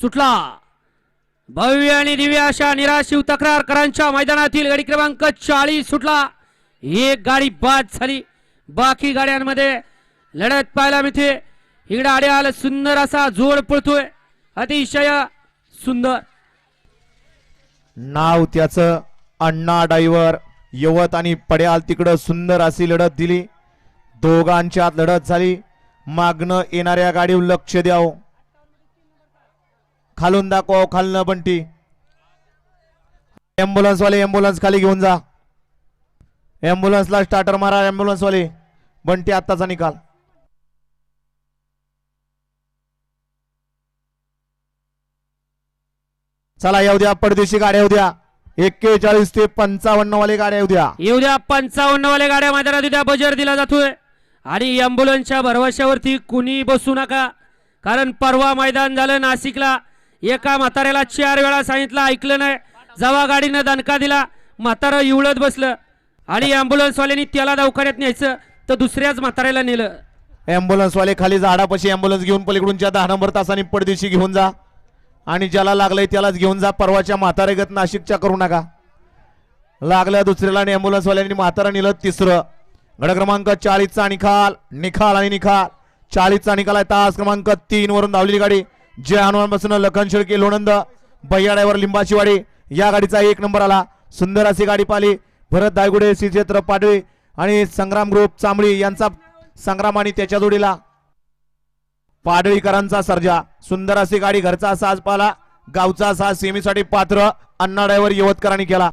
सुटला। भव्य आणि दिव्य अशा निराशिव तक्रारकरांच्या मैदानातील गाडी क्रमांक 40 सुटला। एक गाडी बाद झाली, बाकी गाड्यांमध्ये लढत पाहायला मिळते। इकडे आड्याल सुंदर असा जोड पळतोय, अतिशय सुंदर नाव त्याचं अण्णा ड्रायव्हर। यवत आणि पड्याल तिकडं सुंदर अशी लढत दिली, दोघांच्यात लढत झाली। मागणं येणाऱ्या गाडीवर लक्ष द्याव, खालून दाखव, खालनं बंटी। एम्ब्युलन्स वाले एम्ब्युलन्स खाली घेऊन जा, एम्ब्युलन्सला स्टार्टर मारा। एम्ब्युलन्स वाले बंटी आत्ताचा निकाल। चला येऊ द्या, परदेशी गाड्या येऊ द्या। 41 ते 55 वाले गाड्या येऊ द्या। 55 वाले गाड्या मैदानात उद्या बजेट दिला जातोय आणि अँब्युलन्सच्या भरवशावरती कुणी बसू नका, कारण परवा मैदान झालं नाशिकला। एका म्हाताऱ्याला 4 वेळा सांगितलं, ऐकलं नाही। जेव्हा गाडीनं दणका दिला, म्हातारं इवळत बसलं आणि अँब्युलन्स वाल्यांनी त्याला दवाखान्यात न्यायचं तर दुसऱ्याच म्हाताऱ्याला नेलं। एम्ब्युलन्स वाले खाली झाडापाशी एम्ब्युलन्स घेऊन पलीकडूनच्या 10 नंबर तासाने परदेशी घेऊन जा आणि ज्याला लागलंय त्यालाच घेऊन जा। परवाच्या म्हातारेगत नाशिकच्या करू नका। लागलं दुसऱ्याला आणि एम्ब्युलन्स वाल्यांनी म्हातारा नेलं तिसरं। गड क्रमांक 40 चा निकाल, निकाल आणि निकाल। 40 चा निकाल आहे। तास क्रमांक 3 वरून धावलेली गाडी जय हनुमान पासून लखन शेळके लोणंद भैया ड्रायव्हर लिंबाचीवाडी, या गाडीचा 1 नंबर आला। सुंदर अशी गाडी पाहिली। भरत दायगुडे, श्रीक्षेत्र पाडवी आणि संग्राम ग्रुप चांबळी यांचा संग्राम आणि त्याच्या जोडीला पाडवीकरांचा सर्जा। सुंदर अशी गाडी, घरचा साज पाला, गावचा साज सेमीसाठी पात्र अण्णा ड्रायव्हर यवतकरांनी केला।